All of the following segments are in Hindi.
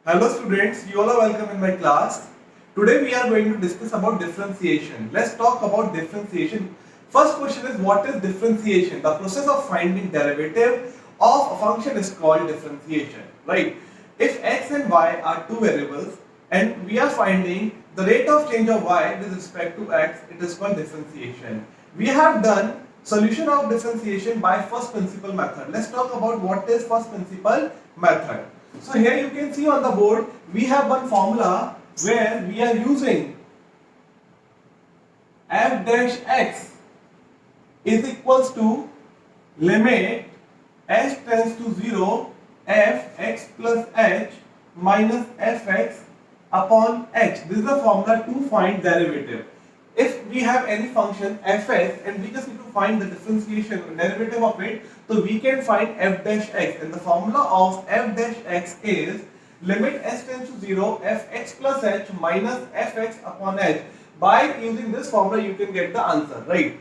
Hello students, you all are welcome in my class. Today we are going to discuss about differentiation. Let's talk about differentiation. First question is, what is differentiation? The process of finding derivative of a function is called differentiation, right? If x and y are two variables and we are finding the rate of change of y with respect to x, it is called differentiation. We have done solution of differentiation by first principle method. Let's talk about what is first principle method. So here you can see on the board we have one formula where we are using f dash x is equals to limit h tends to 0 f x plus h minus fx upon h. This is the formula to find derivative. If we have any function fx and we just need to find the differentiation or derivative of it, so we can find f dash x, and the formula of f dash x is limit h tends to 0 fx plus h minus fx upon h. By using this formula you can get the answer, right?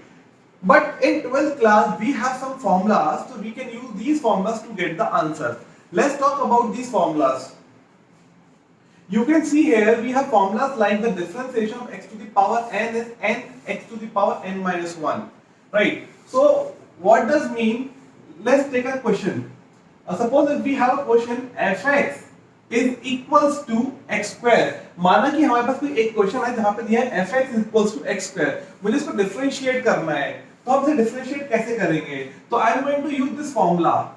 But in 12th class we have some formulas, so we can use these formulas to get the answer. Let's talk about these formulas. You can see here we have formulas like the differentiation of x to the power n is n x to the power n minus 1, right? So what does mean? Let's take a question. Suppose if we have a question fx is equals to x square. माना कि हमारे पास कोई एक क्वेश्चन है जहां पे दिया है fx is equals to x square. मुझे इसको डिफरेंशिएट करना है, तो हम इसे डिफरेंशिएट कैसे करेंगे? तो I am going to use this formula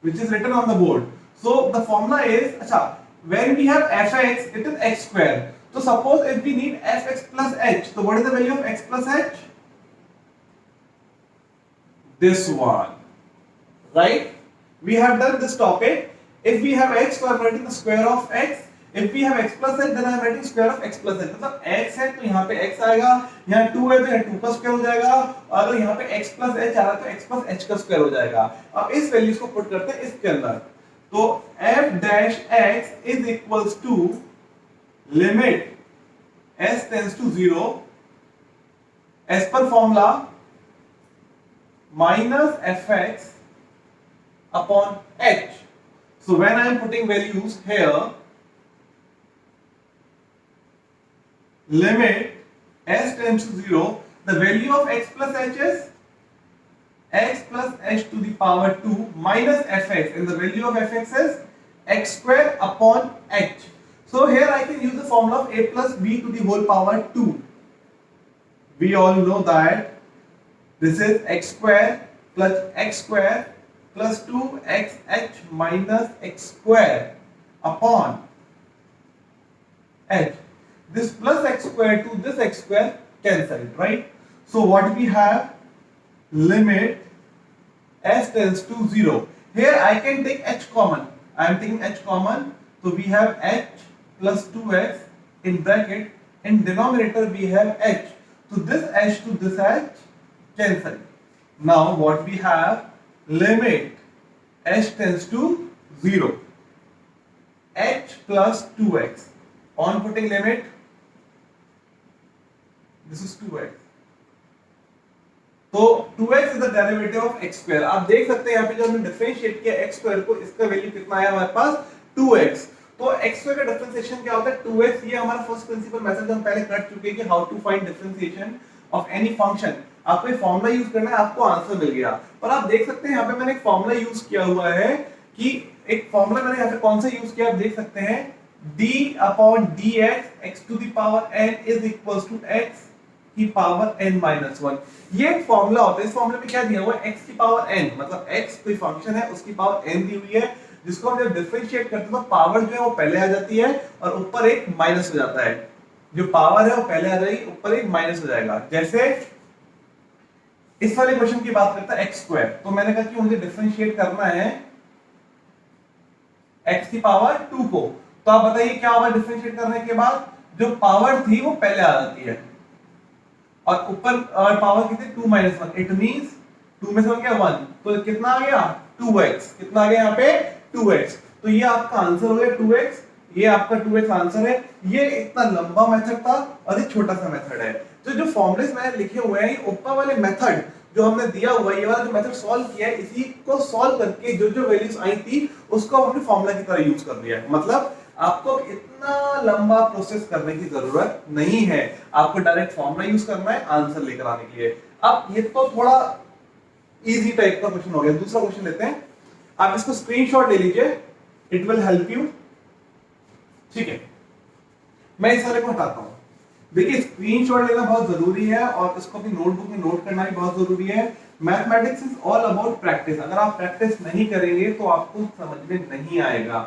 which is written on the board. So the formula is, अच्छा, when we have fx, it is x square. So suppose if we need fx plus h, so what is the value of x plus h? This one, right? We have done this topic. If we have x, so I am writing the square of x. If we have x plus h, then I am writing square of x plus h. मतलब x है तो यहाँ पे x आएगा, यहाँ 2 है तो यहाँ 2 का स्क्वायर हो जाएगा, और अगर यहाँ पे x plus h आ रहा है तो x plus h का स्क्वायर हो जाएगा. अब इस वैल्यूज को पुट करते हैं इसके अंदर. तो f dash x is equals to limit s tends to 0 as per formula minus fx upon h. So when I am putting values here, limit s tends to 0, the value of x plus h is x plus h to the power 2 minus fx, and the value of fx is x square upon h. So here I can use the formula of a plus b to the whole power 2. We all know that this is x square plus 2xh minus x square upon h. This plus x square to this x square cancel it, right? So what we have, limit s tends to 0. Here I can take h common. I am taking h common. So we have h plus 2x in bracket. In denominator we have h. So this h to this h cancel. Now what we have, limit h tends to 0. h plus 2x. On putting limit, this is 2x. तो 2x is the derivative of x square. आप देख सकते हैं यहाँ पे जब हमने डिफरेंशिएट किया x स्क्वायर को, इसका वैल्यू कितना आया हमारे पास 2x. तो x स्क्वायर का डिफरेंशिएशन क्या होता है 2x. ये हमारा फर्स्ट प्रिंसिपल मेथड हम पहले कर चुके हैं कि how to find differentiation of any function. आपको एक फॉर्मूला यूज करना है, आपको आंसर मिल गया. पर आप देख सकते हैं यहाँ पे मैंने एक फॉर्मूला यूज किया हुआ है कि एक फॉर्मूला मैंने यहाँ पे कौन सा यूज किया आप देख सकते हैं, d upon dx x to the power n is equals to x की पावर n माइनस 1. ये एक फॉर्मूला होता है. इस फॉर्मूले में क्या दिया हुआ है, x की पावर n, मतलब x कोई फंक्शन है उसकी पावर n दी हुई है, जिसको हम जब डिफरेंशिएट करते हैं तो पावर जो है वो पहले आ जाती है और ऊपर एक माइनस हो जाता है. जो पावर है वो पहले आ जाएगी, ऊपर एक माइनस हो जाएगा. जैसे इस वाले क्वेश्चन की बात करता है x स्क्वायर, तो मैंने कहा कि मुझे डिफरेंशिएट करना है x की पावर 2 को. तो आप बताइए क्या होगा डिफरेंशिएट करने के बाद, जो पावर थी वो पहले आ जाती है और ऊपर पावर कितनी 2 माइनस 1. इट मींस 2 में से 1 क्या 1, तो कितना आ गया 2x. कितना आ गया यहाँ पे 2x. तो ये आपका आंसर हो गया 2x. ये आपका 2x आंसर है. ये इतना लंबा मेथड था और ये छोटा सा मेथड है. तो जो फॉर्मूलेस मैंने लिखे हुए हैं ऊपर वाले मेथड जो हमने दिया हुआ ये वाला जो मेथड सॉल्व किया है, इसी को सॉल्व करके जो जो वैल्यूज आई थी उसको हमने फॉर्मूला की तरह यूज कर लिया है। मतलब आपको इतना लंबा प्रोसेस करने की जरूरत नहीं है, आपको डायरेक्ट फॉर्मूला यूज करना है आंसर लेकर आने के लिए। अब ये तो थोड़ा इजी टाइप का क्वेश्चन हो गया। दूसरा क्वेश्चन लेते हैं, आप इसको स्क्रीनशॉट ले लीजिए, इट विल हेल्प यू। ठीक है, मैं इस वाले को हटाता हूं। देखिए स्क्रीनशॉट लेना बहुत जरूरी है और इसको भी नोटबुक में नोट करना भी बहुत जरूरी है। Mathematics is all about practice. अगर आप प्रैक्टिस नहीं करेंगे तो आपको समझ में नहीं आएगा।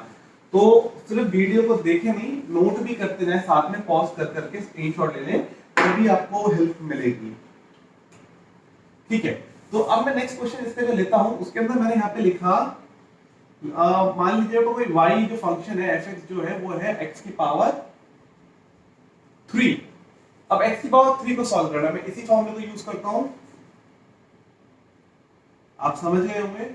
तो सिर्फ वीडियो को देखें नहीं, नोट भी करते जाएं, साथ में पॉज कर करके स्क्रीनशॉट ले लें, तभी आपको हेल्प मिलेगी। ठीक है, तो अब मैं नेक्स्ट क्वेश्चन इसका जो लेता हूं उसके अंदर मैंने यहाँ पे लिखा, मान लीजिए कोई y जो फंक्शन है fx जो है वो है x की पावर 3। अब x की पावर 3 को सॉल्व करना, मैं इसी फॉर्मूले को यूज करता हूं, आप समझ गए होंगे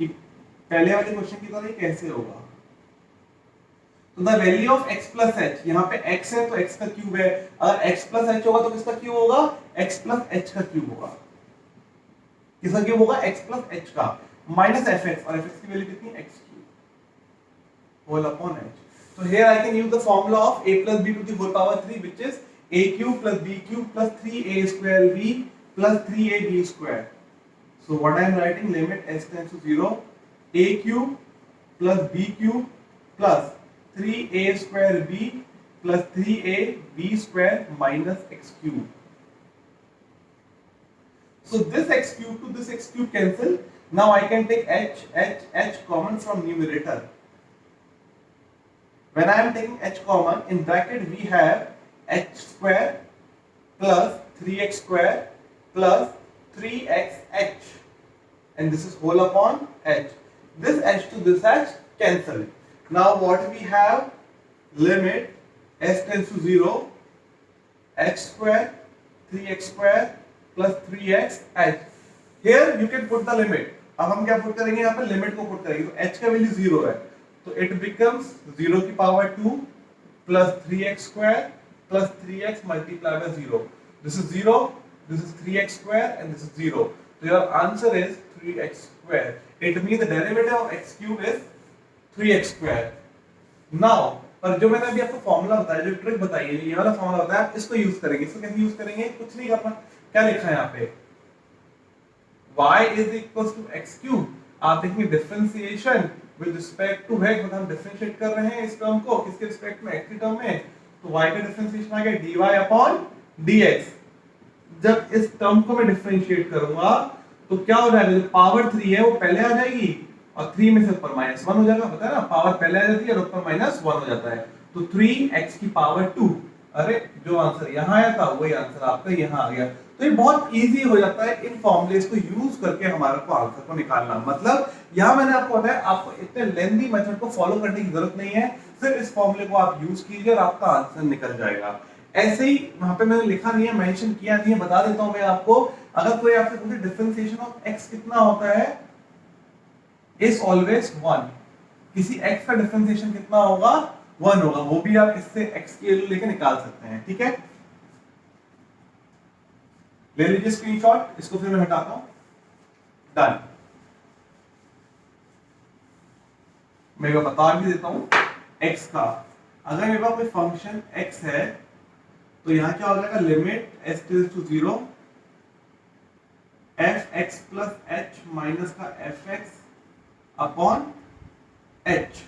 कि पहले वाले क्वेश्चन की तरह कैसे होगा। तो the value of x plus H, यहाँ पे x है तो x का क्यूब है, अगर x प्लस एच होगा तो किसका क्यूब होगा, x प्लस एच का क्यूब होगा। किसका क्यूब होगा, x प्लस एच का, माइनस fx, और fx की वैल्यू कितनी, x cube whole upon h। So here I can use the formula of a plus b to the whole power 3, which is a cube plus b cube plus 3a square b plus 3ab square. So what I am writing, limit s tends to 0, a cube plus b cube plus 3a square b plus 3ab square minus x cube. So this x cube to this x cube cancel. Now I can take h common from numerator. When I am taking h common, in bracket we have h square plus 3x square plus 3xh, and this is whole upon h. This h to this h cancel. Now what we have, limit s tends to 0, h square 3x square plus 3xh. Here you can put the limit. अब हम क्या पुट करेंगे, यहाँ पे लिमिट को पुट करेंगे, तो h का वैल्यू 0 है, तो it becomes 0 की power 2 plus 3x square plus 3x multiplied by 0. This is 0, this is 3x square and this is 0. So your answer is 3x square. It means the derivative of x cube is 3x square. Now, पर जो मैंने अभी आपको फॉर्मूला बताया, जो ट्रिक बताई है, ये वाला फॉर्मूला बताया, आप इसको यूज करेंगे। इसको कैसे यूज करेंगे, कुछ नहीं करना, क्या लिखा है यहाँ पे, y is equals to x cube। आप देखेंगे differentiation with respect to x, मतलब हम डिफरेंशिएट कर रहे हैं इस टर्म को किसके रिस्पेक्ट में, x की टर्म में, तो y का डिफरेंशिएशन आ गया dy अपॉन dx। जब इस टर्म को मैं डिफरेंशिएट करूंगा तो क्या हो जाएगा, जो पावर 3 है वो पहले आ जाएगी और 3 में से ऊपर माइनस 1 हो जाएगा, पता है ना, पावर पहले आ जाती है और ऊपर माइनस 1 हो जाता है, तो 3x की पावर 2। अरे जो आंसर यहाँ आया था वही आंसर आपका यहाँ आ गया। तो ये बहुत इजी हो जाता है इन फॉर्मूलेस को यूज करके हमारे को आंसर को निकालना। मतलब यहाँ मैंने आपको बताया, आपको इतने लेंथी मेथड को फॉलो करने की जरूरत नहीं है, सिर्फ इस फॉर्मूले को आप यूज कीजिए और आपका आंसर निकल जाएगा। ऐसे ही वहां पे मैंने लिखा नहीं है, मेंशन किया नहीं है, बता देता हूं मैं आपको। अगर कोई आपसे पूछे डिफरेंशिएशन ऑफ x कितना होता है, इज ऑलवेज 1। किसी x का डिफरेंशिएशन कितना होगा, 1 होगा, वो भी आप इससे x की वैल्यू लेके निकाल सकते हैं। ठीक है, ले लीजिए स्क्रीनशॉट, इसको फिर मैं हटाता हूं, डन। मैं बता भी देता हूं x का, अगर मेरे पास कोई फंक्शन x है तो यहां क्या हो जाएगा, limit s tends to 0, fx plus h minus का fx upon h।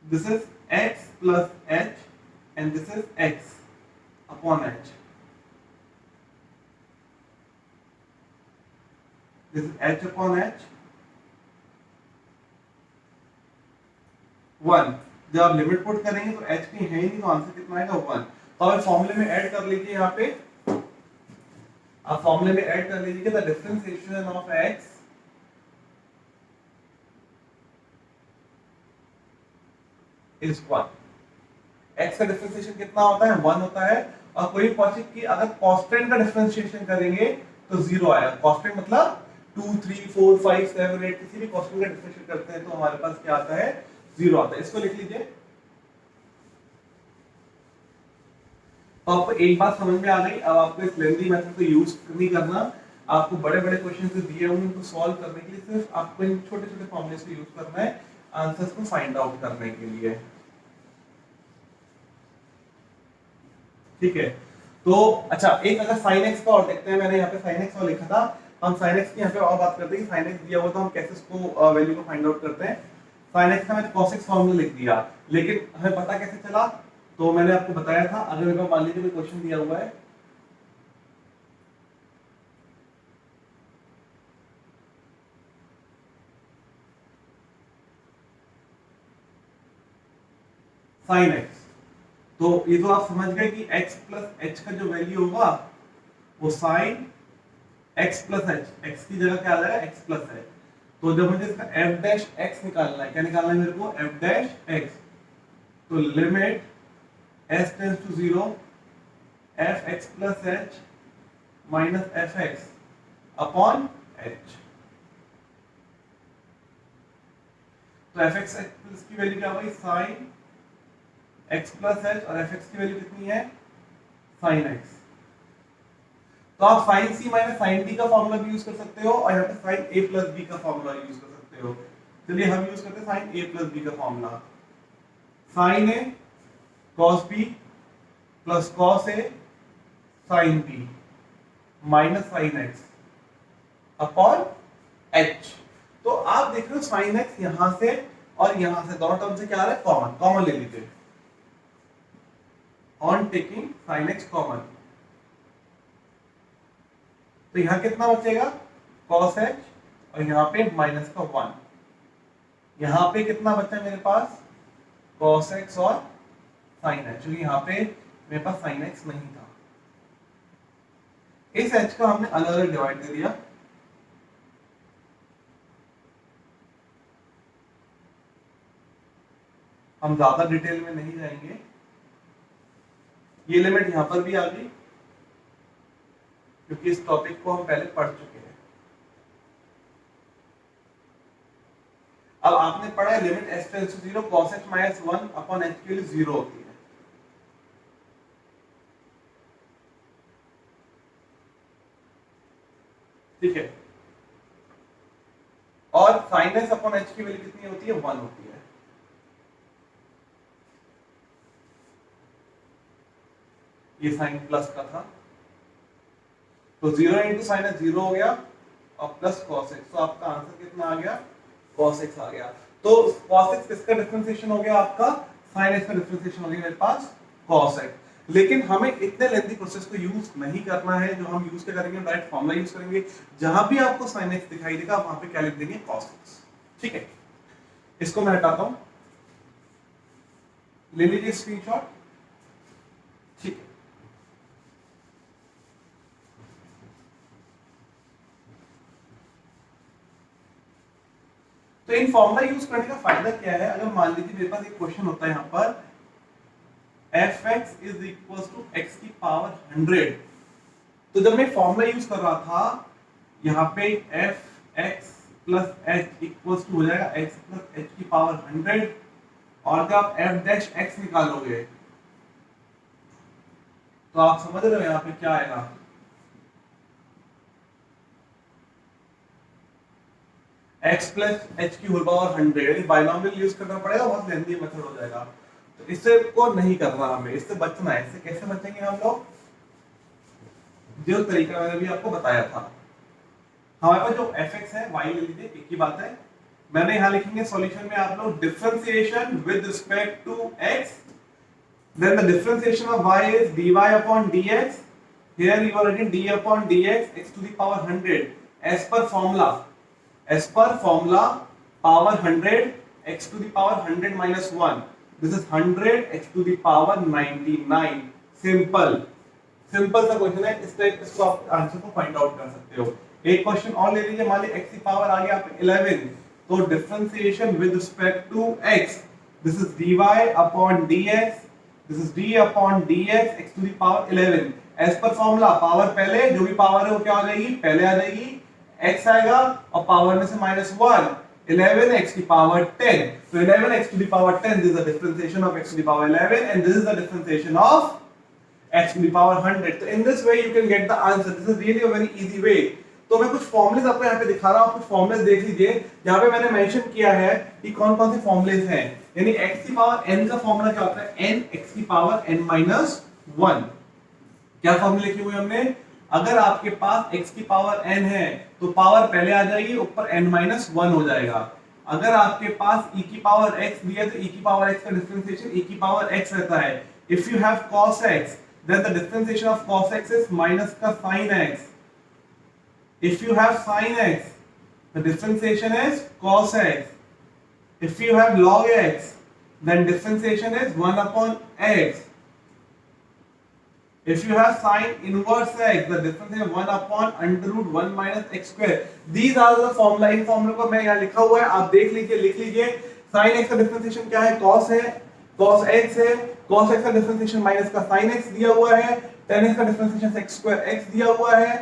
This is x plus h and this is x upon h. This is h upon h 1। जब आप लिमिट पुट करेंगे तो h की है ही नहीं, तो आंसर कितना आएगा, 1। तो आप फॉर्मूले में ऐड कर लीजिए, यहाँ पे आप फॉर्मूले में ऐड कर लीजिए the differentiation of x is 1। x का डिफरेंशिएशन कितना होता है, 1 होता है। और कोई पूछे कि अगर कांस्टेंट का डिफरेंशिएशन करेंगे तो 0 आएगा। कांस्टेंट मतलब 2 3 4 5 7 8 किसी भी कांस्टेंट का डिफरेंशिएट करते हैं तो हमारे पास क्या आता है, 0 आता है। इसको लिख लीजिए, तो आपको एक बात समझ में आ गई। अब आपको इस लेंथी मेथड को यूज नहीं करना, आपको बड़े बड़े क्वेश्चन जो दिए होंगे उनको सॉल्व करने के लिए सिर्फ आपको इन छोटे छोटे फॉर्मूले को यूज करना है आंसर्स को फाइंड आउट करने के लिए। ठीक है, तो अच्छा एक अगर sin x का और देखते हैं, मैंने यहाँ पे sin x और लिखा था, हम sin x की यहाँ पे और बात करते हैं कि sin x दिया हुआ तो हम कैसे उसको वैल्यू को फाइंड आउट करते हैं। sin x का मैंने cos x फॉर्मूला लिख दिया, लेकिन हमें पता कैसे चला, तो मैंने आपको बताया था अगर मेरे को मान लीजिए कोई क्वेश्चन दिया हुआ है sin x, तो ये तो आप समझ गए कि x प्लस h का जो वैल्यू होगा वो sin x plus h, x की जगह क्या आ जाएगा x प्लस h। तो जब मुझे इसका f डैश x निकालना है, क्या निकालना है मेरे को, f डैश x, तो limit s tends to 0 f x plus h minus f x upon h। तो f x प्लस की वैल्यू क्या होगी, sin x प्लस h, और f x की वैल्यू कितनी है, sin x। तो आप sin c minus sin d का फॉर्मूला भी यूज कर सकते हो और यहाँ पे sin a प्लस b का फॉर्मूला यूज कर सकते हो। चलिए हम यूज करते हैं sin a प्लस b का formula, sin a cos b plus cos a sin b minus sin x upon h। तो आप देख रहे हो sin x यहां से और यहां से दोनों टर्म से क्या आ रहा है, कॉमन, कॉमन ले लीजिए, on taking sin x common, तो यहां कितना बचेगा cos h और यहां पे माइनस का 1, यहां पे कितना बचा मेरे पास cos x और sin h, क्योंकि यहां पे मेरे पास sin x नहीं था। इस h का हमने अलग अलग डिवाइड कर दिया, हम ज्यादा डिटेल में नहीं जाएंगे, ये लिमिट यहां पर भी आ गई क्योंकि इस टॉपिक को हम पहले पढ़ चुके हैं। अब आपने पढ़ा है limit s tends to 0 cos h minus 1 upon h की वैल्यू 0 होती है। ठीक है, और sin s अपॉन h की वैल्यू कितनी होती है, 1 होती है। ये साइन प्लस का था, तो 0 इंटू साइन है 0 हो गया और प्लस cos x, तो आपका आंसर कितना आ गया, cos x आ गया। तो cos x किसका डिफरेंशिएशन हो गया, आपका sin x का डिफरेंशिएशन हो गया मेरे पास cos x। लेकिन हमें इतने लेंथी प्रोसेस को यूज नहीं करना है, जो हम यूज क्या करेंगे, डायरेक्ट फॉर्मूला यूज करेंगे, जहां भी आपको sin x दिखाई देगा वहां पे क्या लिख देंगे, cos x। ठीक है, इसको मैं हटाता हूं, ले लीजिए स्क्रीनशॉट। ठीक है, तो इन फॉर्मूला यूज करने का फायदा क्या है, अगर मान लीजिए मेरे पास एक क्वेश्चन होता है यहाँ पर fx is equal to x की पावर 100, तो जब मैं फॉर्मूला यूज कर रहा था यहाँ पे fx plus h equal to हो जाएगा x प्लस h की पावर 100, और जब आप f डैश x निकालोगे तो आप समझ रहे हो यहाँ पे क्या आएगा, x प्लस h की होल पावर 100, यानी बाइनोमियल यूज करना पड़ेगा, बहुत लेंथी मेथड हो जाएगा, तो इससे को नहीं करना, हमें इससे बचना है। इससे कैसे बचेंगे हम लोग, जो तरीका मैंने भी आपको बताया था, हमारे पास जो fx है y ले लीजिए, एक ही बात है, मैंने यहाँ लिखेंगे सॉल्यूशन में आप लोग differentiation with respect to x, then the differentiation of y is dy upon dx, here you are writing d upon dx x to the power 100 as per formula, as per formula power 100 x to the power 100 minus 1, this is 100 x to the power 99। Simple simple सा क्वेश्चन है, इस टाइप इसको आप आंसर को फाइंड आउट कर सकते हो। एक क्वेश्चन और ले लीजिए, मान लीजिए x की पावर आ गया आपके 11, तो differentiation with respect to x, this is dy upon dx, this is d upon dx x to the power 11, as पर फॉर्मूला पावर पहले, जो भी पावर है वो क्या आ जाएगी, पहले आ जाएगी, x आएगा और पावर में से -1, 11x की power 10, so 11x to the power 10, this is the differentiation of x to the power 11 and this is the differentiation of x to the power 100. So in this way you can get the answer. This is really a very easy way. तो मैं कुछ फॉर्मुलेज आपको यहाँ पे दिखा रहा हूँ, कुछ फॉर्मुलेज देख लीजिए जहाँ पे मैंने मेंशन किया है कि कौन कौन से फॉर्मुलेज हैं। यानी x की पावर n का फॉर्मूला क्या होता है, n x की पावर n माइनस 1। क्या फॉर्मूले लिखे हुए हमने, अगर आपके पास x की पावर n है तो पावर पहले आ जाएगी, ऊपर n माइनस 1 हो जाएगा। अगर आपके पास e की पावर x दिया है तो e की पावर x का डिफरेंशिएशन e की पावर x रहता है। If you have cos x then the differentiation of cos x is minus का sin x. If you have sin x the differentiation is cos x. If you have log x then differentiation is 1 upon x. If you have sin inverse x, the difference is 1 upon under root 1 minus x square. These are the formula. इन फॉर्मूले को मैं यहाँ लिखा हुआ है, आप देख लीजिए, लिख लीजिए। sin x का डिफरेंशिएशन क्या है, cos है, cos x है, cos x का डिफरेंशिएशन माइनस का sin x दिया हुआ है, tan x का डिफरेंशिएशन x square x दिया हुआ है,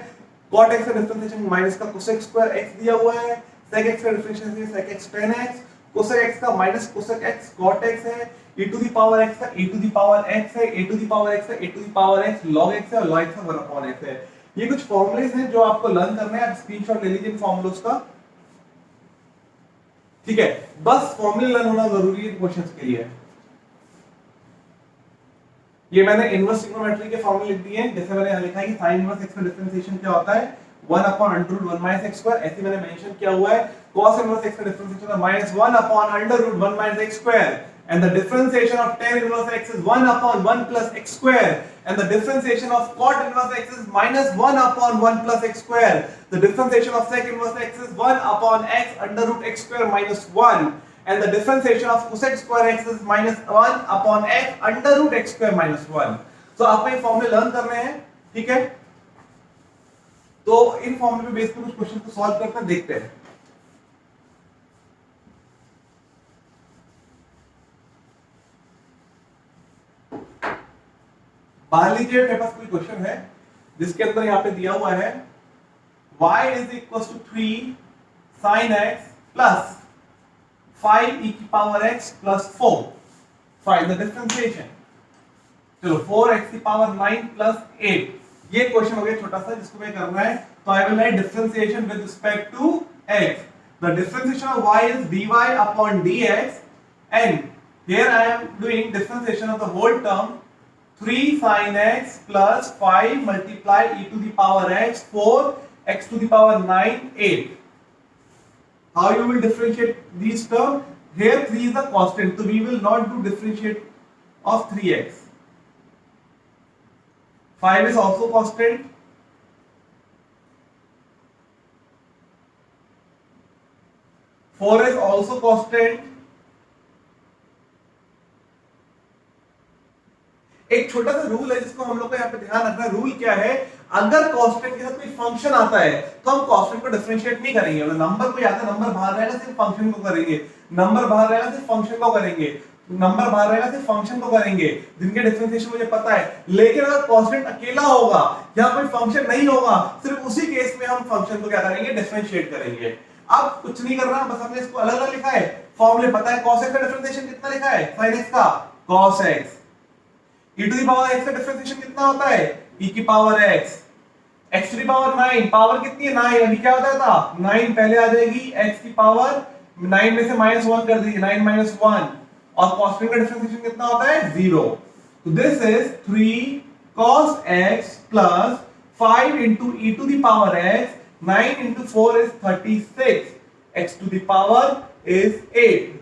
cot x का डिफरेंशिएशन माइनस का cos x square x दिया हुआ है, sec x का differentiation sec x tan x, cosec x का minus cosec x cot x है, e to the power x का e to the power x है, e to the power x का e to the power x log x है और log x का 1 upon x है। ये कुछ फॉर्मूलेज हैं जो आपको लर्न करने हैं, आप स्क्रीनशॉट ले लीजिए इन फॉर्मूलोज का। ठीक है, बस फॉर्मूले लर्न होना जरूरी है क्वेश्चंस के लिए। ये मैंने इनवर्स ट्रिग्नोमेट्री के फॉर्मूले लिख दिए हैं, जैसे मैंने यहां लिखा है कि sin इनवर्स x का डिफरेंशिएशन क्या होता है 1 upon under root 1 minus x square, ऐसे मैंने मेंशन किया हुआ है। cos इनवर्स x का डिफरेंशिएशन है -1 upon under root 1 minus x square, and the differentiation of tan inverse x is 1 upon 1 plus x square, and the differentiation of cot inverse x is -1 upon 1 plus x square. The differentiation of sec inverse x is 1 upon x under root x square minus 1, and the differentiation of cosec square x is -1 upon x under root x square minus 1. So आपको ये फॉर्मूले लर्न करने हैं, ठीक है। तो इन फॉर्मूले पे बेस पे कुछ क्वेश्चन को सॉल्व करते हैं, देखते हैं। मान लीजिए मेरे पास कोई क्वेश्चन है जिसके अंदर यहाँ पे दिया हुआ है y is equals to 3 sin x plus 5 e की power x plus 4. Find the differentiation. चलो 4x की पावर 9 plus 8, ये क्वेश्चन हो गया छोटा सा जिसको मैं करना है। तो I will write differentiation with respect to x. The differentiation of y is dy upon dx, and here I am doing differentiation of the whole term 3 sin x plus 5 multiply e to the power x 4 x to the power 9 8. How you will differentiate these terms? Here 3 is the constant, so we will not do differentiate of 3x. 5 is also constant. 4 is also constant. एक छोटा सा रूल है जिसको हम लोग को यहाँ पे ध्यान रखना है। रूल क्या है, अगर कांस्टेंट के साथ कोई फंक्शन आता है तो हम कांस्टेंट को डिफरेंशिएट नहीं करेंगे। अगर नंबर कोई आता है, नंबर बाहर रहेगा सिर्फ फंक्शन को करेंगे, नंबर बाहर रहेगा सिर्फ फंक्शन को करेंगे, नंबर बाहर रहेगा सिर्फ फंक्शन को करेंगे, जिनके डिफरेंशिएशन मुझे पता है। लेकिन अगर कांस्टेंट अकेला होगा या कोई फंक्शन नहीं होगा, सिर्फ उसी केस में हम फंक्शन को क्या करेंगे, डिफरेंशिएट करेंगे। अब कुछ नहीं करना, बस हमने इसको अलग अलग लिखा है, फॉर्मूले पता है। cos x का डिफरेंशिएशन कितना लिखा है, sin x का cos x, e to the power x का डिफरेंशिएशन कितना होता है, e की power x, x to the power 9, power कितनी है 9, अभी क्या होता था 9 पहले आ जाएगी, x की पावर 9 में से -1 कर दीजिए, 9 - 1, और कांस्टेंट का डिफरेंशिएशन कितना होता है 0। तो this is 3 cos x plus 5 into e to the power x, 9 into 4 is 36, x to the power is 8.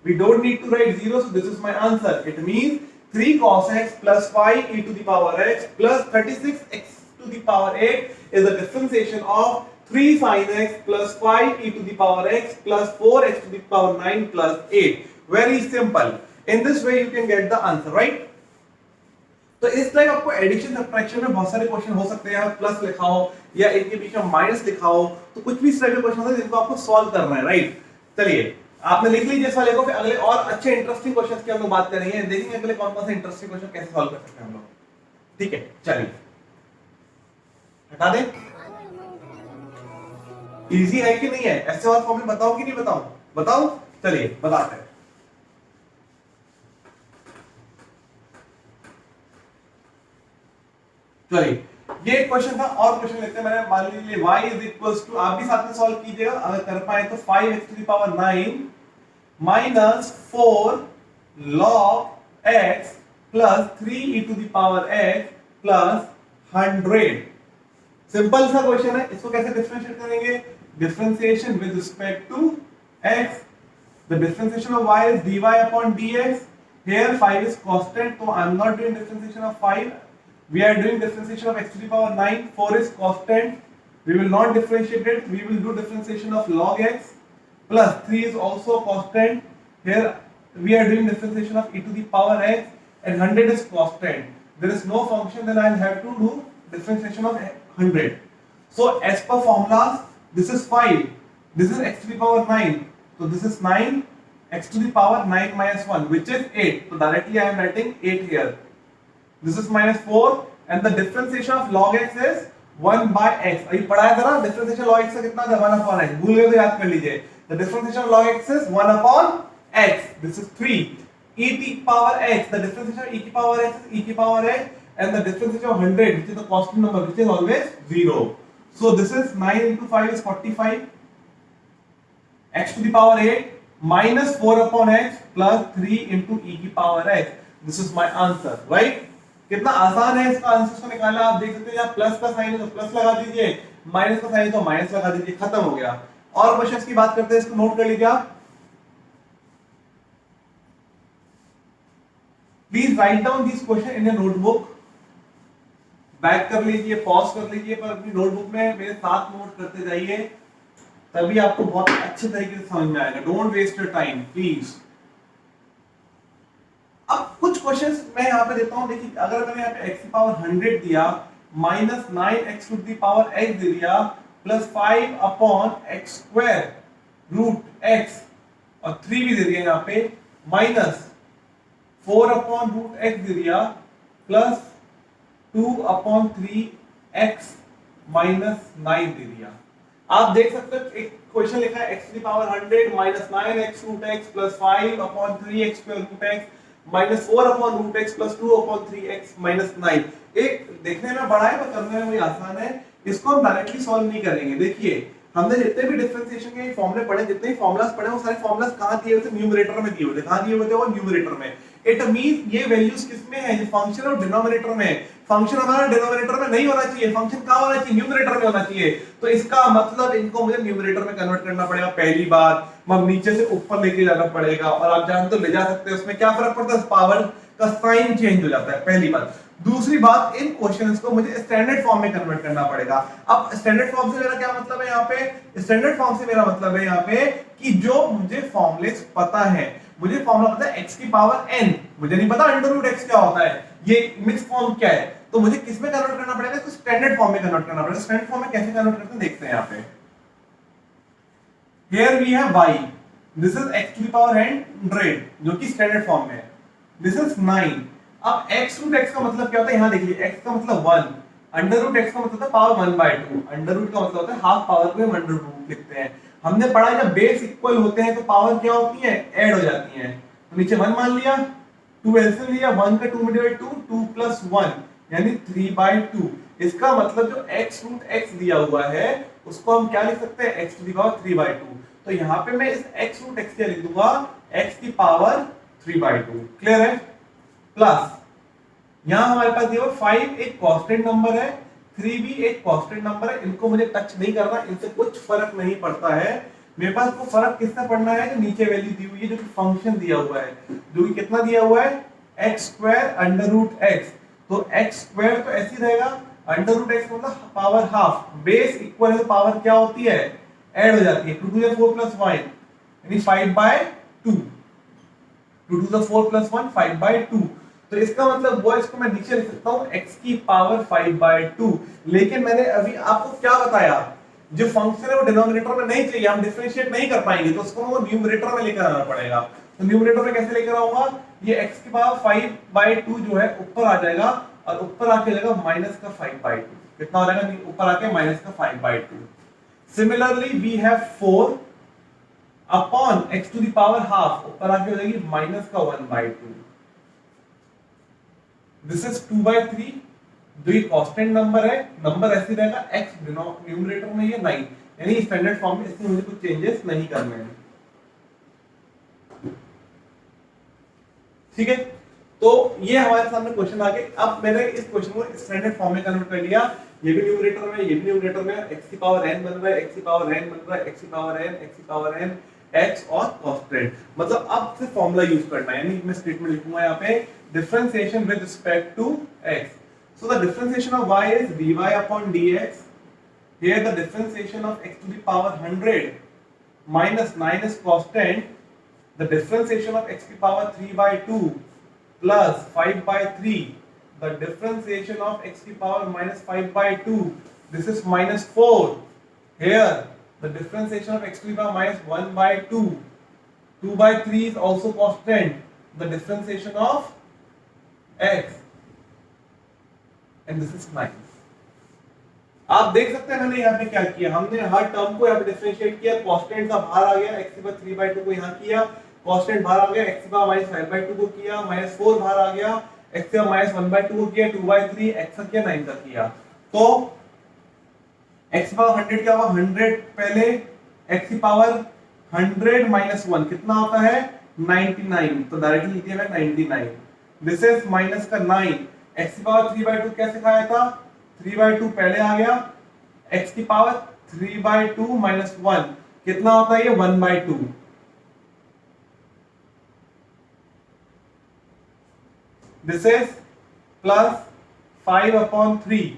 We don't need to write 0, so this is my answer. It means 3 cos x plus 5 e to the power x plus 36 x to the power 8 is the differentiation of 3 sin x plus 5 e to the power x plus 4 x to the power 9 plus 8. Very simple. In this way you can get the answer, right? तो इस टाइप आपको एडिशन सब्ट्रैक्शन में बहुत सारे क्वेश्चन हो सकते हैं, प्लस लिखा हो या इनके बीच में माइनस लिखा हो, तो कुछ भी इस टाइप के क्वेश्चन होते हैं जिनको आपको सॉल्व करना है, राइट? चलिए आपने लिख लीजिए इस वाले को, फिर अगले और अच्छे इंटरेस्टिंग क्वेश्चंस की हम लोग बात करेंगे, देखेंगे अगले कौन कौन से इंटरेस्टिंग क्वेश्चन कैसे सॉल्व कर सकते हैं हम लोग। ठीक है, चलिए हटा दें। इजी है कि नहीं है, ऐसे और फॉर्मूले बताओ कि नहीं बताऊं, बताओ, चलिए बताते हैं। चलिए ये क्वेश्चन था, और क्वेश्चन लेते हैं। मैंने मान लीजिए y इज इक्वल्स टू, आप भी साथ में सॉल्व कीजिएगा अगर कर पाए तो, 5x to the power 9 minus 4 log x plus 3 e to the power x plus 100। Simple सा क्वेश्चन है, इसको कैसे डिफरेंशिएट करेंगे? Differentiation with respect to x, the differentiation of y is dy upon dx. Here 5 is constant, so I am not doing differentiation of 5. We are doing differentiation of x to the power 9. 4 is constant. We will not differentiate it. We will do differentiation of log x plus 3 is also constant. Here we are doing differentiation of e to the power x, and 100 is constant. There is no function, then I will have to do differentiation of 100. So as per formulas, this is 5. This is x to the power 9. So this is 9 x to the power 9 minus 1, which is 8. So directly I am writing 8 here. This is minus 4, and the differentiation of log x is 1 by x. अभी पढ़ाया था ना differentiation log x का कितना था? 1 upon x. भूल गए तो याद कर लीजिए. The differentiation of log x is 1 upon x. This is 3. E to the power x. The differentiation of e to the power x is e to the power x, and the differentiation of 100, which is the constant number, which is always 0. So this is 9 into 5 is 45. X to the power 8 minus 4 upon x plus 3 into e की power x. This is my answer, right? कितना आसान है इसका आंसर को निकालना। आप देख सकते हैं यहाँ प्लस का साइन है तो प्लस लगा दीजिए, माइनस का साइन है तो माइनस लगा दीजिए, खत्म हो गया। और क्वेश्चंस की बात करते हैं, इसको नोट कर लीजिए आप। Please write down this question in your notebook. Back कर लीजिए, पॉज कर लीजिए, पर अपनी नोटबुक में मेरे साथ नोट करते जाइए, तभी आपको बहुत अच्छे तरीके से समझ में आएगा। Don't waste your time please. अब कुछ क्वेश्चंस मैं यहाँ पे देता हूँ, देखिए अगर मैंने यहाँ पे x की पावर 100 दिया, minus 9x to the power x दे दिया, plus 5 upon x square root x और 3 भी दे दिया यहाँ पे, माइनस 4 अपॉन रूट x दे दिया, प्लस 2 अपॉन 3x माइनस 9 दे दिया। आप देख सकते हैं एक क्वेश्चन लिखा है x to the power 100 minus 9x root x plus 5 upon 3x square root x minus 4 upon root x plus 2 upon 3x minus 9। एक देखने में बड़ा है पर करने में भी आसान है। इसको हम डायरेक्टली सॉल्व नहीं करेंगे। देखिए हमने जितने भी डिफरेंशिएशन के फॉर्मूले पढ़े, जितने भी फॉर्मूलास पढ़े, वो सारे फॉर्मूलास कहां दिए हुए थे? न्यूमरेटर में दिए हुए थे। कहां दिए हुए थे? वो न्यूमरेटर में। इट मींस ये वैल्यूज किसमें है? ये फंक्शन और डिनोमिनेटर में। फंक्शन हमारा डिनोमिनेटर में नहीं होना चाहिए, फंक्शन कहां होना चाहिए? न्यूमरेटर में होना चाहिए। तो इसका मतलब इनको मुझे न्यूमरेटर में कन्वर्ट करना पड़ेगा पहली बार, मतलब नीचे से ऊपर लेके जाना पड़ेगा। और आप जानते हो ले जा सकते हैं, उसमें क्या फर्क पड़ता है? पावर का साइन चेंज हो जाता है, पहली बात। दूसरी बात, इन क्वेश्चंस को मुझे स्टैंडर्ड फॉर्म में कन्वर्ट करना पड़ेगा। अब स्टैंडर्ड फॉर्म से मेरा क्या मतलब है यहाँ पे? स्टैंडर्ड फॉर्म से मेरा मतलब है यहाँ पे कि जो मुझे फॉर्मूलेस पता है, मुझे फॉर्मूला पता है x की पावर n, मुझे नहीं पता अंडर रूट x क्या होता है, ये मिक्स फॉर्म क्या है, तो मुझे किस में कन्वर्ट करना पड़ेगा? तो स्टैंडर्ड फॉर्म में कन्वर्ट करना पड़ेगा। स्टैंडर्ड फॉर्म में कैसे कन्वर्ट करते हैं देखते हैं यहाँ पे। Here we have y, this is x to the power 100 जो कि स्टैंडर्ड फॉर्म में है, this is 9। अब x रूट x का मतलब क्या होता है? यहाँ देखिए, x का मतलब 1, अंडर रूट x का मतलब होता है पावर 1/2, अंडर रूट का मतलब होता है हाफ पावर को हम अंडर रूट लिखते हैं। हमने पढ़ा जब बेस इक्वल होते हैं तो पावर क्या होती है? ऐड हो जाती है। तो नीचे 1 मान लिया, 2 एलसीएम लिया, 1 का 2 डिवाइड 2, 2 प्लस 1 यानी 3/2। इसका मतलब जो x रूट x दिया हुआ है उसको हम क्या लिख सकते हैं? x to the power 3/2। तो यहाँ पे मैं इस x रूट x क्या लिख दूंगा? x की पावर 3/2। क्लियर है? प्लस यहां हमारे पास दिया हुआ 5 एक कांस्टेंट नंबर है, 3 भी एक कांस्टेंट नंबर है, इनको मुझे टच नहीं करना, इनसे कुछ फर्क नहीं पड़ता है। मेरे पास को फर्क किससे पड़ना है? जो नीचे वैल्यू दी हुई है, जो कि फंक्शन दिया हुआ है, जो कि कितना दिया हुआ है? x square under root x। तो x स्क्वायर तो ऐसे ही रहेगा, अंडर रूट x मतलब पावर हाफ, बेस इक्वल है तो पावर क्या होती है? ऐड हो जाती है। 2 to the 4 plus 1 यानी 5/2, 2 to the 4 plus 1 5/2। तो इसका मतलब वो, इसको मैं नीचे लिख सकता हूं x की पावर 5/2। लेकिन मैंने अभी आपको क्या बताया? जो फंक्शन है वो डिनोमिनेटर में नहीं चाहिए, हम डिफरेंशिएट नहीं कर पाएंगे, तो उसको वो न्यूमरेटर में लेकर आना पड़ेगा। तो न्यूमरेटर में कैसे लेकर आऊंगा? ये x की पावर 5/2 जो है ऊपर आ जाएगा, और ऊपर आके जाएगा माइनस का 5/2। कितना हो जाएगा? ऊपर आके माइनस का 5/2। Similarly we have 4 upon x to the power half, ऊपर आके हो जाएगी माइनस का 1/2। This is 2/3 जो ये कांस्टेंट नंबर है, नंबर ऐसे रहेगा, x न्यूमरेटर में ये 9, यानी स्टैंडर्ड फॉर्म में इसमें मुझे कुछ चेंजेस नहीं करने हैं। ठीक है, तो ये हमारे सामने क्वेश्चन आ गए। अब मैंने इस क्वेश्चन को स्टैंडर्ड फॉर्म में कन्वर्ट कर लिया, ये भी न्यूमरेटर में, ये भी न्यूमरेटर में, x की पावर n बन रहा है, x की पावर n बन रहा है, x की पावर n, x की पावर n, x और कांस्टेंट, मतलब अब से फॉर्मूला यूज करना है, यानी मैं स्टेटमेंट लिखूंगा यहाँ पे differentiation with respect to x। So the differentiation of y is dy upon dx. Here the differentiation of x to the power 100 minus 9 is constant. The differentiation of x to the power 3 by 2 plus 5 by 3. The differentiation of x to the power minus 5 by 2. This is minus 4. Here the differentiation of x to the power minus 1 by 2. 2 by 3 is also constant. The differentiation of x. And this is 9. आप देख सकते हैं मैंने यहाँ पे क्या किया, हमने हर टर्म को यहाँ पे डिफरेंशिएट किया, कांस्टेंट का बाहर आ गया, x की पावर 3/2 को यहाँ किया, कांस्टेंट बाहर आ गया, x की पावर -5/2 को किया, -4 बाहर आ गया, x की पावर -1/2 को किया, 2/3 x का किया, 9 का किया। तो x की पावर 100 क्या होगा, 100 पहले, x की पावर 100 - 1 कितना होता है 99, तो डायरेक्टली लिख दिया मैं 99। दिस इज माइनस का 9, x की पावर 3/2 कैसे खाया था, 3/2 पहले आ गया, x की पावर 3/2 - 1 कितना होता है ये 1/2। दिस इज प्लस 5/3,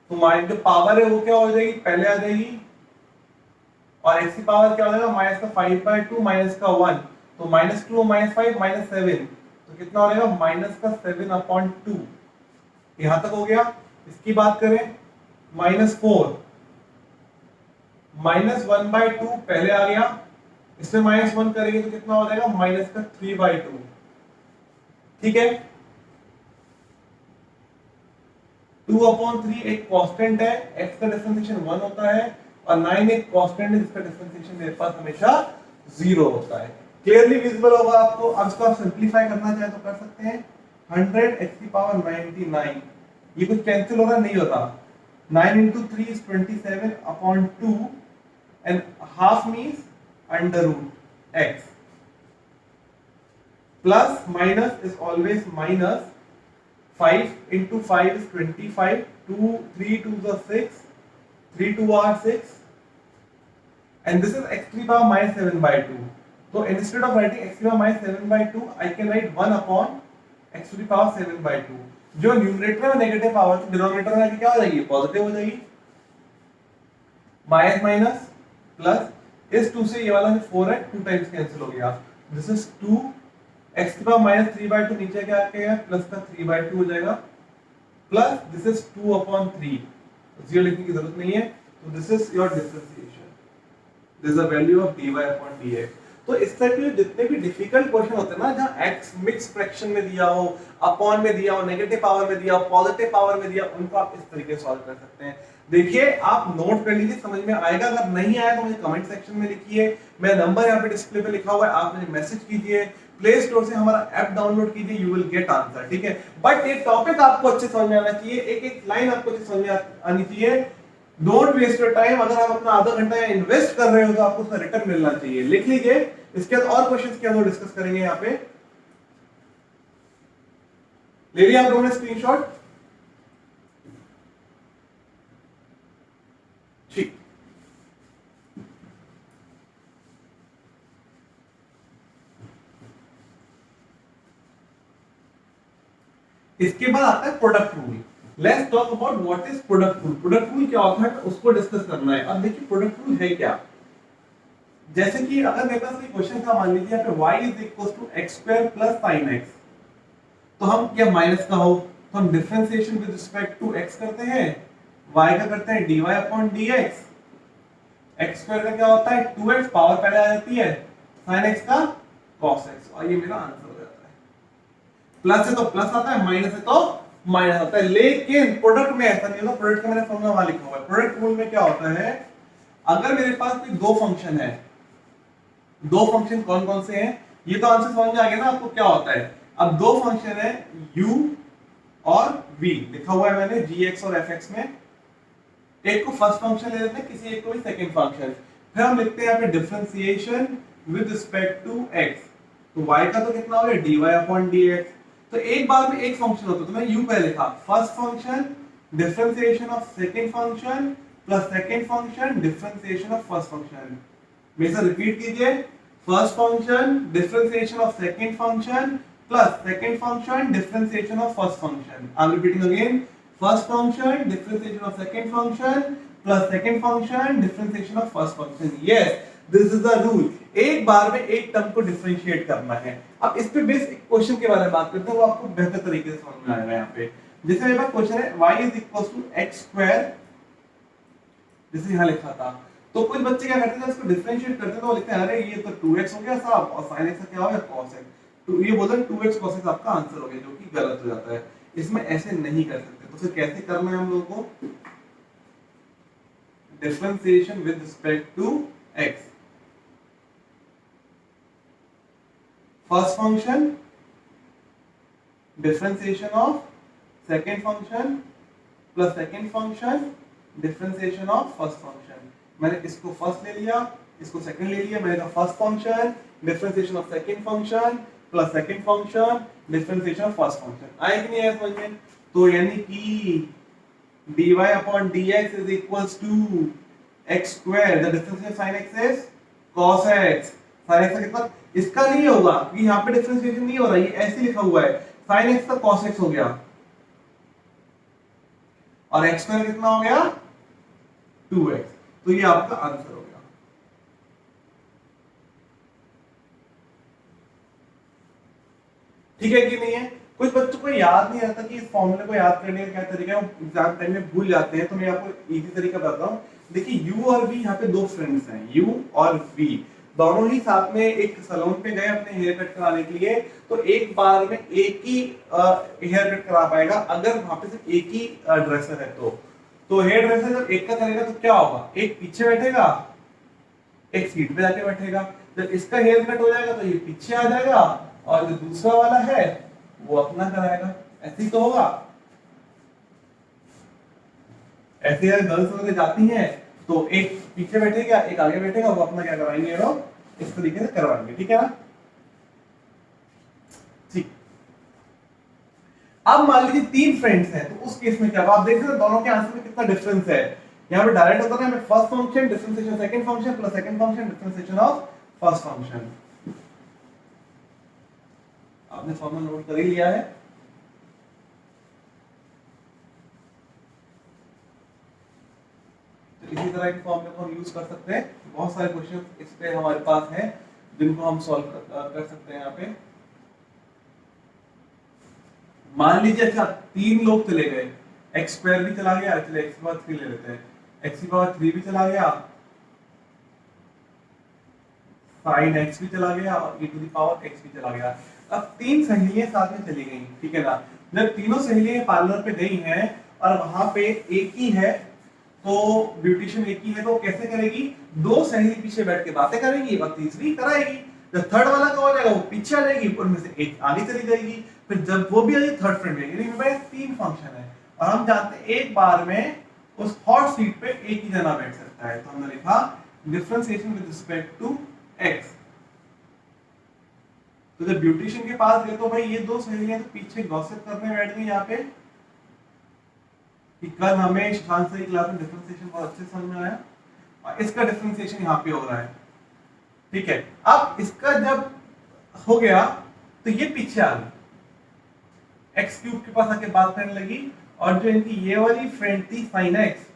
तो हमारी जो पावर है वो क्या हो जाएगी, पहले आ जाएगी, और x की पावर क्या हो जाएगा, माइनस का 5/2 माइनस का 1, तो -2 -5 -7, तो कितना हो जाएगा माइनस का 7/2। यहां तक हो गया। इसकी बात करें -4 -1/2 पहले आ गया, इसमें -1 करेंगे तो कितना हो जाएगा माइनस का 3/2। ठीक है, 2/3 एक कांस्टेंट है, x का डिफरेंशिएशन 1 होता है, और 9 एक कांस्टेंट है जिसका डिफरेंशिएशन मेरे पास हमेशा 0 होता है। क्लियरली विजिबल होगा आपको। अब इसको आप सिंपलीफाई करना चाहे तो कर सकते हैं, 100 x की पावर 99, ये कुछ कैंसिल हो रहा नहीं हो रहा, 9 into 3 is 27/2 and half means under root x, plus minus is always minus, 5 into 5 is 25, 2 3 2 is 6, 3 2 are 6, and this is x to the power minus 7/2. So instead of writing x to the power minus 7/2, I can write 1 upon x to the power 7/2। जो न्यूमरेटर में नेगेटिव पावर थी, डिनोमिनेटर में क्या हो जाएगी, पॉजिटिव हो जाएगी, माइनस माइनस प्लस, इस 2 से ये वाला जो 4 है 2 टाइम्स कैंसिल हो गया, दिस इज 2, x की पावर माइनस 3/2 नीचे क्या आ गया प्लस का 3/2 हो जाएगा, प्लस दिस इज 2/3, जीरो लिखने की जरूरत नहीं है, तो this is your differentiation, this is the value of dy/dx। तो इस तरह के जितने भी डिफिकल्ट क्वेश्चन होते हैं ना, जहां x मिक्स फ्रैक्शन में दिया हो, अपॉन में दिया हो, नेगेटिव पावर में दिया हो, पॉजिटिव पावर में दिया, उनको आप इस तरीके से सॉल्व कर सकते हैं। देखिए आप नोट कर लीजिए, समझ में आएगा, अगर नहीं आया तो मुझे कमेंट सेक्शन में लिखिए, मेरा नंबर यहाँ पे डिस्प्ले पे लिखा हुआ है, आप मुझे मैसेज कीजिए, प्ले स्टोर से हमारा ऐप डाउनलोड कीजिए, यू विल गेट आंसर। ठीक है, बट ये टॉपिक आपको अच्छे समझ में आना चाहिए, एक एक लाइन आपको अच्छे समझ में आनी चाहिए। डोंट वेस्ट योर टाइम, अगर आप अपना आधा घंटा इन्वेस्ट कर रहे हो तो आपको उसका रिटर्न मिलना चाहिए। लिख लीजिए, इसके बाद और क्वेश्चंस के हम डिस्कस करेंगे। यहाँ पे ले लिया आप लोगों ने स्क्रीनशॉट, ठीक। इसके बाद आता है product rule. Let's talk about what is product rule. Product rule क्या होता है उसको डिस्कस करना है। अब देखिए प्रोडक्ट रूल है क्या, जैसे कि अगर मेरे पास एक क्वेश्चन था, मान लीजिए यहाँ पे y is equal to x² plus sin x, तो हम क्या माइनस का हो तो हम differentiation with respect to x करते हैं, y का करते हैं dy/dx, x² का क्या होता है 2x, पावर पहले आ जाती है, sin x का cos x, और ये मेरा आंसर हो जाता है। प्लस है तो प्लस आता है, माइनस है तो माइनस आता है। लेकिन प्रोडक्ट में ऐसा नहीं होता, प्रोडक्ट का मैंने फॉर्मूला वहां लिखा हुआ है। प्रोडक्ट रूल में क्या होता है, अगर मेरे पास कोई दो फंक्शन है, दो फंक्शन कौन कौन से हैं, ये तो आंसर समझ में आ गया ना आपको क्या होता है। अब दो फंक्शन है u और v लिखा हुआ है मैंने gx और fx में। एक को फर्स्ट फंक्शन ले लेते हैं, किसी एक को भी सेकंड फंक्शन। फिर हम लिखते हैं यहाँ पे differentiation with respect to x। तो y का तो कितना हो गया dy अपॉन dx। तो एक बार में एक फंक्शन होता है, तो मैं u पहले लिखा first function differentiation of second function plus second function differentiation of first function. मेरे साथ रिपीट कीजिए, first function differentiation of second function plus second function differentiation of first function. I am repeating again, first function differentiation of second function plus second function differentiation of first function. Yes, this is the rule. एक बार में एक टर्म को डिफरेंशिएट करना है। अब इस पे बेस एक क्वेश्चन के बारे में बात करते हैं, वो आपको बेहतर तरीके से समझ में आएगा। यहाँ पे जैसे मेरे पास क्वेश्चन है y is equals to x square, जैसे यहाँ लिखा था। तो कुछ बच्चे क्या करते हैं, इसको डिफरेंशिएट करते हैं तो वो लिखते हैं अरे ये तो 2x हो गया साहब और sin x का क्या हो गया cos x। तो ये बोलते हैं 2x cos x आपका आंसर हो गया, जो कि गलत हो जाता है। इसमें ऐसे नहीं कर सकते। तो फिर कैसे करना है हम लोगों को, differentiation with respect to x। First function differentiation of second function plus second function differentiation of first function. मैंने इसको फर्स्ट ले लिया, इसको सेकंड ले लिया, मैंने कहा first function differentiation of second function plus second function differentiation of first function. आए कि नहीं आया समझ में? तो यानी कि dy upon dx is equals to x square, the difference of sin x is cos x। sin x का कितना, इसका नहीं होगा क्योंकि यहाँ पे डिफरेंशिएशन नहीं हो रहा, ये ऐसे लिखा हुआ है sin x का cos x हो गया और x स्क्वायर कितना हो गया 2x। तो ये आपका आंसर हो गया। ठीक है कि नहीं है? कुछ बच्चों को याद नहीं रहता कि इस फॉर्मूले को याद करने का क्या तरीका है, वो एग्जाम टाइम में भूल जाते हैं। तो मैं आपको इजी तरीका बताता हूँ। देखिए u और v यहाँ पे दो फ्रेंड्स हैं, u और v दोनों ही साथ में एक सैलून पे गए अपने हेयर कट कराने के लिए। तो एक बार में एक ही हेयर कट करा पाएगा अगर वहां पे सिर्फ एक ही ड्रेसर है। तो हेयर ड्रेसर जब एक का करेगा तो क्या होगा, एक पीछे बैठेगा एक सीट पे जाके बैठेगा। जब इसका हेयर कट हो जाएगा तो ये पीछे आ जाएगा और जो दूसरा वाला है वो अपना कराएगा। ऐसे ही तो होगा। ऐसे यार गर्ल्स वगैरह जाती हैं तो एक पीछे बैठेगा एक आगे बैठेगा, वो अपना क्या कराएंगे लोग इस तरीके से करवाएंगे। ठीक है ना? ठीक। अब मान लीजिए तीन फ्रेंड्स हैं, तो उस केस में क्या, आप देख रहे हो दोनों के आंसर में कितना डिफरेंस है। यहाँ पे डायरेक्ट होता है first function differentiation second function plus second function differentiation of first function. आपने फॉर्मूला नोट कर ही लिया है। तो इसी तरह के फॉर्मूले को हम यूज कर सकते हैं। बहुत सारे क्वेश्चन इस पे हमारे पास हैं जिनको हम सॉल्व कर सकते हैं। यहाँ पे मान लीजिए अच्छा तीन लोग चले गए, एक्स स्क्वायर भी चला गया, चलिए एक्स की पावर 3 ले लेते हैं, एक्स की पावर 3 भी चला गया, साइन एक्स भी चला गया और e to the power x भी चला गया। अब तीन सहेलियां साथ में चली गई, ठीक है ना? जब तीनों सहेलियां पार्लर पे गई हैं और वहां पे एक ही है, तो ब्यूटिशियन एक ही है, तो कैसे करेगी, दो सहेली पीछे बैठ के बातें करेगी और तीसरी कराएगी। जब थर्ड वाला का हो जाएगा वो पीछे आ जाएगी, उनमें से एक आगे चली जाएगी, फिर जब वो भी आएगी थर्ड फ्रेंड में। मेरे पास तीन फंक्शन है और हम जानते हैं एक बार में उस हॉट सीट पे एक ही जना बैठ सकता है। तो हमने लिखा differentiation with respect to x। तो जब ब्यूटिशियन के पास गए तो भाई ये दो सहेलियां तो पीछे गॉसिप करने बैठ गई यहाँ पे कि कल हमें शान से क्लास में डिफरेंशिएशन बहुत अच्छे समझ में आया और इसका डिफरेंशिएशन यहाँ पे हो रहा है। ठीक है, अब इसका जब हो गया तो ये पीछे आ गई, एक्स क्यूब के पास आके बात करने लगी और जो इनकी ये वाली फ्रेंड थी साइन एक्स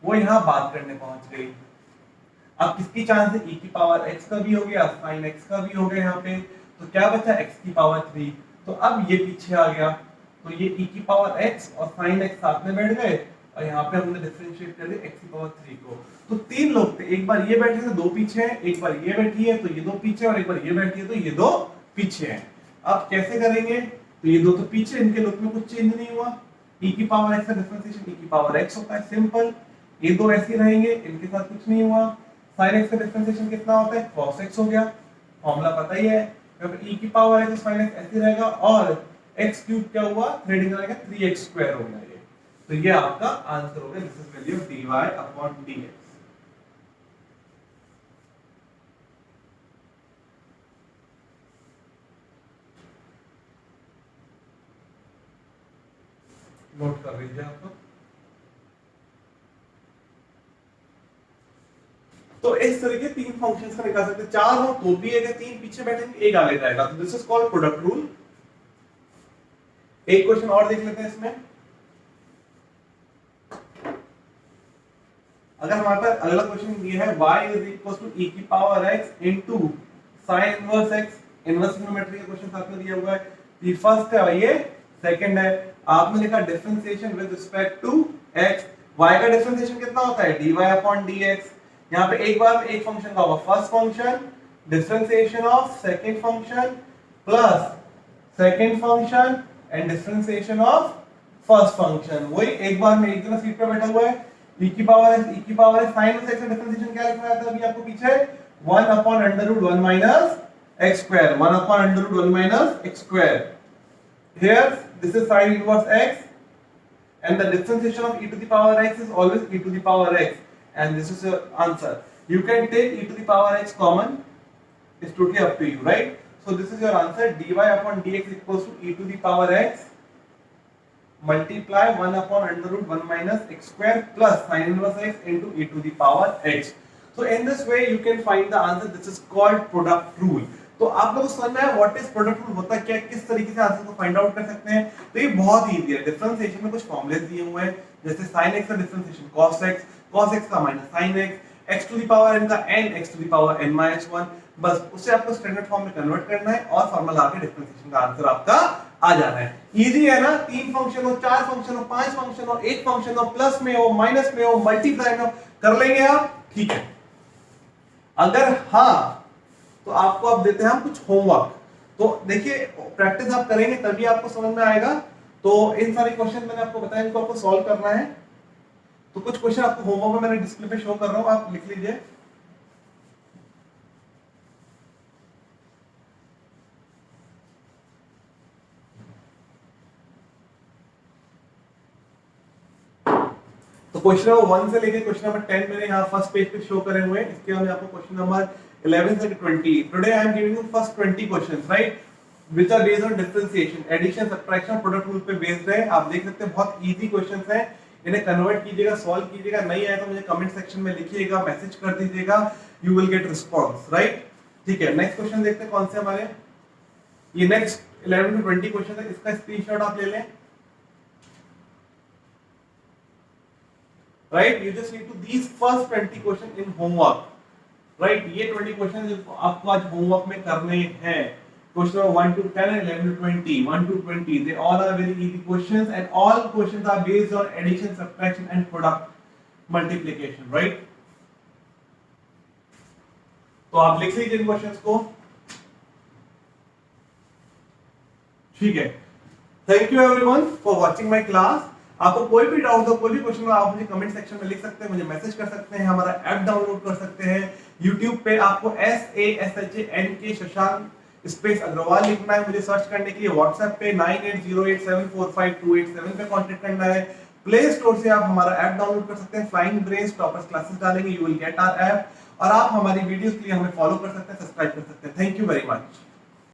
वो यहाँ बात करने पहुंच गई। अब किसकी चांस है, e की पावर x का भी हो गया sin x का भी हो गया यहाँ पे, तो क्या बचा x की पावर 3। तो अब ये पीछे आ गया, तो ये e की पावर x और sin x साथ में बैठ गए और यहाँ पे हमने डिफरेंशिएट कर दिया x की पावर 3 को। तो तीन लोग थे, एक बार ये बैठे थे दो पीछे हैं, एक बार ये बैठी है तो ये दो पीछे और एक बार ये बैठी है तो ये दो पीछे हैं। अब कैसे करेंगे, तो ये दो तो पीछे, इनके लुक में कुछ चेंज नहीं हुआ, e की पावर x का डिफरेंशिएशन e की पावर x होता है, सिंपल। ये दो ऐसे रहेंगे, इनके साथ कुछ नहीं हुआ। sin x का डिफरेंशिएशन कितना होता है, cos x हो गया, फॉर्मूला पता ही है। अगर e की पावर है तो sin x ऐसे रहेगा और x क्यूब क्या हुआ, थ्रेडिंग करेंगे 3x स्क्वायर हो गया ये। तो ये आपका आंसर हो गया, this is value of dy upon dx। Note कर लीजिए आप लोग। तो इस तरह के तीन फंक्शंस का निकाल सकते हैं, चार हो तो भी एक, तीन पीछे बैठेंगे एक आगे जाएगा, तो this is called product rule. एक क्वेश्चन और देख लेते हैं इसमें। अगर हमारे पास अगला क्वेश्चन ये है y is equal to e की power x into sin inverse x, inverse trigonometry का क्वेश्चन साथ में दिया हुआ है। ये फर्स्ट है, ये सेकंड है। आपने लिखा differentiation with respect to x, y का डिफरेंशिएशन कितना होता है, dy अपॉन dx। यहाँ पे एक बार में एक फंक्शन का होगा first function, differentiation of second function plus second function and differentiation of first function. वही एक बार में एक जगह सीट पे बैठा हुआ है। e की पावर है sin x का डिफरेंशिएशन क्या लिखा था अभी आपको पीछे, 1 upon under root 1 minus x square, 1 upon under root 1 minus x square. Here this is sin inverse x and the differentiation of e to the power x is always e to the power x, and this is your answer. You can take e to the power x common, it's totally up to you, right? So this is your answer, dy upon dx equals to e to the power x multiply 1 upon under root 1 minus x square plus sin inverse x into e to the power x. So in this way you can find the answer. This is called product rule. तो आप लोगों को समझ में आया व्हाट इज प्रोडक्ट रूल होता है क्या, किस तरीके से आंसर को फाइंड आउट कर सकते हैं। तो ये बहुत इजी है। डिफरेंशिएशन में कुछ फॉर्मूले दिए हुए हैं, जैसे sin x का डिफरेंशिएशन cos x का minus sin x, x to the power n का n, x to the power n minus 1, बस उससे आपको स्टैंडर्ड फॉर्म में कन्वर्ट करना है और फार्मूला आके डिफरेंशिएशन का आंसर आपका आ जाना है। इजी है ना, तीन फंक्शन हो, चार फंक्शन हो, पांच फंक्शन हो, एक फंक्शन हो, प्लस में हो, माइनस में हो, मल्टीप्लाई में हो, कर लेंगे आप, ठीक है। अगर हाँ तो आपको अब देते हैं हम कुछ होमवर्क। तो देखिए प्रैक्टिस आप करेंगे तभी आपको समझ में आएगा। तो इन सारे क्वेश्चन मैंने आपको बताया, इनको आपको सॉल्व करना है। तो कुछ क्वेश्चन आपको होमवर्क में मैंने डिस्प्ले पे शो कर रहा हूं, आप लिख लीजिए। तो क्वेश्चन नंबर 1 से लेके क्वेश्चन नंबर 10 मैंने यहाँ फर्स्ट पेज पे शो करे हुए हैं। इसके बाद मैं आपको क्वेश्चन नंबर 11 से 20, today I am giving you first 20 questions, right, which are based on differentiation, addition, subtraction, product rule पे बेस्ड है। आप देख सकते हैं बहुत इजी क्वेश्चंस हैं, इन्हें कन्वर्ट कीजिएगा, सॉल्व कीजिएगा। नहीं आया तो मुझे कमेंट सेक्शन में लिखिएगा, मैसेज कर दीजिएगा, you will gate response, right, ठीक है। नेक्स्ट क्वेश्चन देखते हैं कौन से हमारे, ये नेक्स्ट 11 to 20 क्वेश्चन है, इसका स्क्रीनशॉट आप ले लें, right? You just need to these first 20 question in homework, right? ये 20 क्वेश्चन आपको आज होमवर्क में करने हैं। Question number 1 to 10 and 11 to 20, 1 to 20, they all are very easy questions and all questions are based on addition, subtraction and product multiplication, right? तो आप लिख लीजिए इन क्वेश्चंस को, ठीक है। Thank you everyone for watching my class. आपको कोई भी डाउट हो, कोई भी क्वेश्चन हो, आप मुझे कमेंट सेक्शन में लिख सकते हैं, मुझे मैसेज कर सकते हैं, हमारा ऐप डाउनलोड कर सकते हैं। YouTube पे आपको SASHANK शशांक स्पेस अग्रवाल लिखना है, मुझे सर्च करने के लिए WhatsApp पे 9808745287 पे कांटेक्ट करना है। प्ले स्टोर से आप हमारा ऐप डाउनलोड कर सकते हैं, फ्लाइंग ब्रेन्स टॉपर्स क्लासेस डालेंगे, you will get our app, और आप हमारी वीडियोस के लिए हमें फॉलो कर सकते हैं, सब्सक्राइब कर सकते हैं। Thank you very much.